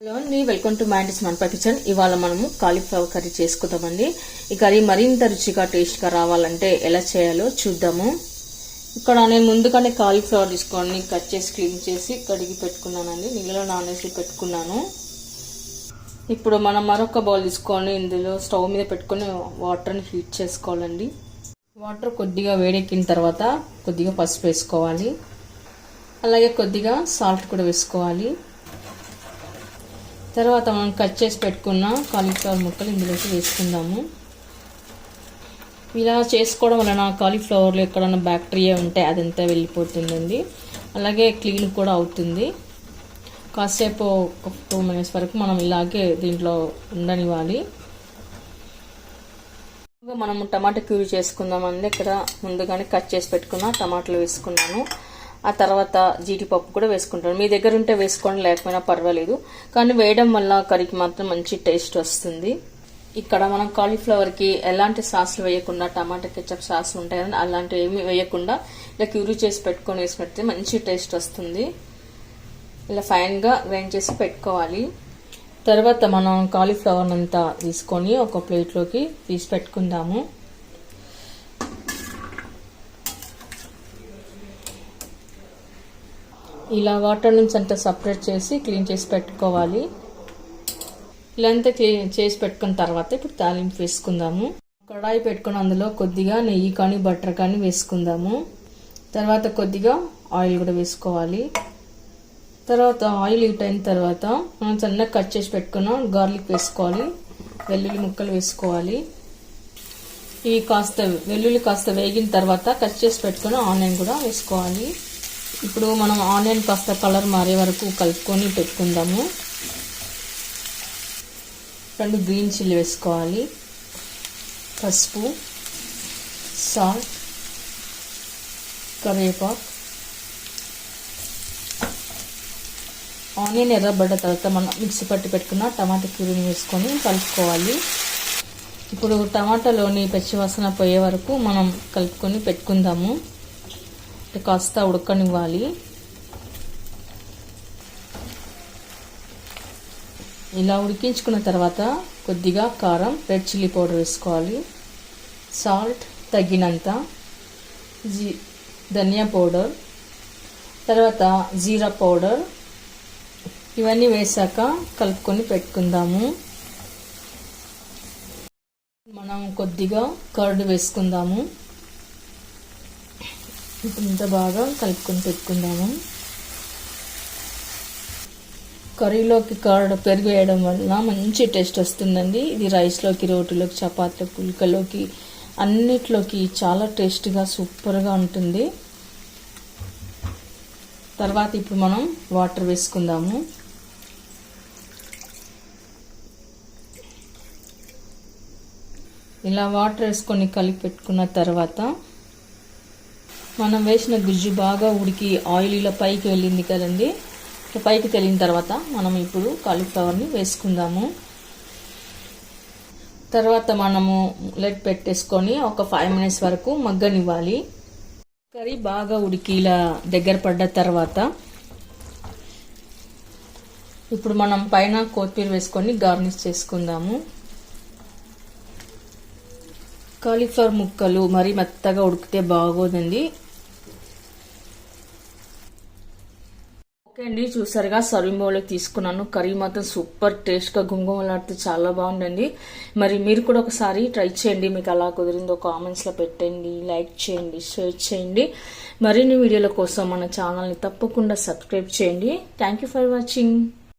Hello అండి, welcome to మ్యాండిస్ Monpa kitchen. ఇవాళ మనము కాలీఫ్లవర్ కర్రీ చేసుకుందామండి. ఈ కర్రీ మరింత రుచిగా టేస్ట్గా రావాలంటే ఎలా చేయాలో చూద్దాము. ఇక్కడ నేను ముందుగానే కాలీఫ్లవర్ తీసుకొని కట్ చేసి క్లీన్ చేసి కడిగి పెట్టుకున్నానండి. నీళ్ళలో నానేసి పెట్టుకున్నాను. ఇప్పుడు మనం మరొక బౌల్ తీసుకొని ఇందులో స్టవ్ మీద పెట్టుకొని వాటర్ని హీట్ చేసుకోవాలండి. వాటర్ కొద్దిగా వేడెక్కిన తర్వాత కొద్దిగా పసుపు వేసుకోవాలి. అలాగే కొద్దిగా సాల్ట్ కూడా వేసుకోవాలి. తర్వాత మనం కట్ చేసి పెట్టుకున్న కాలీఫ్లవర్ ముక్కలు ఇందులోకి వేసుకుందాము. ఇలా చేసుకోవడం వలన కాలీఫ్లవర్లో ఎక్కడన్నా బ్యాక్టీరియా ఉంటే అదంతా వెళ్ళిపోతుందండి. అలాగే క్లీన్ కూడా అవుతుంది. కాసేపు ఒక 2 minutes వరకు మనం ఇలాగే దీంట్లో ఉండనివ్వాలి. మనము టమాటా క్యూరీ చేసుకుందామండి. ఇక్కడ ముందుగానే కట్ చేసి పెట్టుకున్న టమాటాలు వేసుకున్నాను. ఆ తర్వాత జీడిపప్పు కూడా వేసుకుంటాను. మీ దగ్గర ఉంటే వేసుకోండి, లేకపోయినా పర్వాలేదు. కానీ వేయడం వల్ల కర్రీకి మాత్రం మంచి టేస్ట్ వస్తుంది. ఇక్కడ మనం కాలీఫ్లవర్కి ఎలాంటి సాస్లు వేయకుండా టమాటా కెచప్ సాస్ ఉంటాయి కదా, అలాంటివి ఏమి వేయకుండా ఇలా క్యూరీ చేసి పెట్టుకొని వేసినట్టు మంచి టేస్ట్ వస్తుంది. ఇలా ఫైన్గా గ్రైండ్ చేసి పెట్టుకోవాలి. తర్వాత మనం కాలీఫ్లవర్ అంతా తీసుకొని ఒక ప్లేట్లోకి తీసి పెట్టుకుందాము. ఇలా వాటర్ నుంచి అంతా సపరేట్ చేసి క్లీన్ చేసి పెట్టుకోవాలి. ఇలా అంతా క్లీన్ చేసి పెట్టుకున్న తర్వాత ఇప్పుడు తాలింపు వేసుకుందాము. కడాయి పెట్టుకుని అందులో కొద్దిగా నెయ్యి కానీ బటర్ కానీ వేసుకుందాము. తర్వాత కొద్దిగా ఆయిల్ కూడా వేసుకోవాలి. తర్వాత ఆయిల్ హీట్ అయిన తర్వాత మనం సన్నగా కట్ చేసి పెట్టుకున్న గార్లిక్ వేసుకోవాలి. వెల్లుల్లి ముక్కలు వేసుకోవాలి. ఇవి వెల్లుల్లి కాస్త వేగిన తర్వాత కట్ చేసి పెట్టుకున్న ఆనియన్ కూడా వేసుకోవాలి. ఇప్పుడు మనం ఆనియన్ కాస్త కలర్ మారే వరకు కలుపుకొని పెట్టుకుందాము. 2 గ్రీన్ చిల్లీ వేసుకోవాలి. పసుపు, సాల్ట్, కరివేపాకు. ఆనియన్ ఎర్రబడ్డ తర్వాత మనం మిక్సీ పట్టి పెట్టుకున్న టమాటా ప్యూరీని వేసుకొని కలుపుకోవాలి. ఇప్పుడు టమాటాలోని పచ్చివాసన పోయే వరకు మనం కలుపుకొని పెట్టుకుందాము. కాస్త ఉడకనివ్వాలి. ఇలా ఉడికించుకున్న తర్వాత కొద్దిగా కారం, రెడ్ చిల్లీ పౌడర్ వేసుకోవాలి. సాల్ట్ తగినంత, ధనియా పౌడర్, తర్వాత జీరా పౌడర్, ఇవన్నీ వేసాక కలుపుకొని పెట్టుకుందాము. మనం కొద్దిగా కర్డ్ వేసుకుందాము. ఇంత బాగా కలుపుకొని పెట్టుకుందాము. కర్రీలోకి కర్డ్ పెరుగు వేయడం వల్ల మంచి టేస్ట్ వస్తుందండి. ఇది రైస్లోకి, రోటీలోకి, చపాతీలోకి, పుల్కలోకి అన్నిట్లోకి చాలా టేస్ట్గా సూపర్గా ఉంటుంది. తర్వాత ఇప్పుడు మనం వాటర్ వేసుకుందాము. ఇలా వాటర్ వేసుకొని కలిపి పెట్టుకున్న తర్వాత మనం వేసిన గుజ్జు బాగా ఉడికి ఆయిల్ ఇలా పైకి వెళ్ళింది కదండి. పైకి తెలిన తర్వాత మనం ఇప్పుడు కాలీఫ్లవర్ని వేసుకుందాము. తర్వాత మనము లెడ్ పెట్టేసుకొని ఒక 5 minutes వరకు మగ్గనివ్వాలి. కర్రీ బాగా ఉడికి ఇలా దగ్గర పడ్డ తర్వాత ఇప్పుడు మనం పైన కొత్తిమీర వేసుకొని గార్నిష్ చేసుకుందాము. కాలీఫ్లవర్ ముక్కలు మరీ మెత్తగా ఉడికితే బాగోదండి. ఓకే అండి, చూసారుగా సర్వింగ్ బౌల్లోకి తీసుకున్నాను. కర్రీ మాత్రం సూపర్ టేస్ట్గా గుమగుమలాడితే చాలా బాగుందండి. మరి మీరు కూడా ఒకసారి ట్రై చేయండి. మీకు ఎలా కుదిరిందో కామెంట్స్లో పెట్టండి, లైక్ చేయండి, షేర్ చేయండి. మరిన్ని వీడియోల కోసం మన ఛానల్ని తప్పకుండా సబ్స్క్రైబ్ చేయండి. Thank you for watching.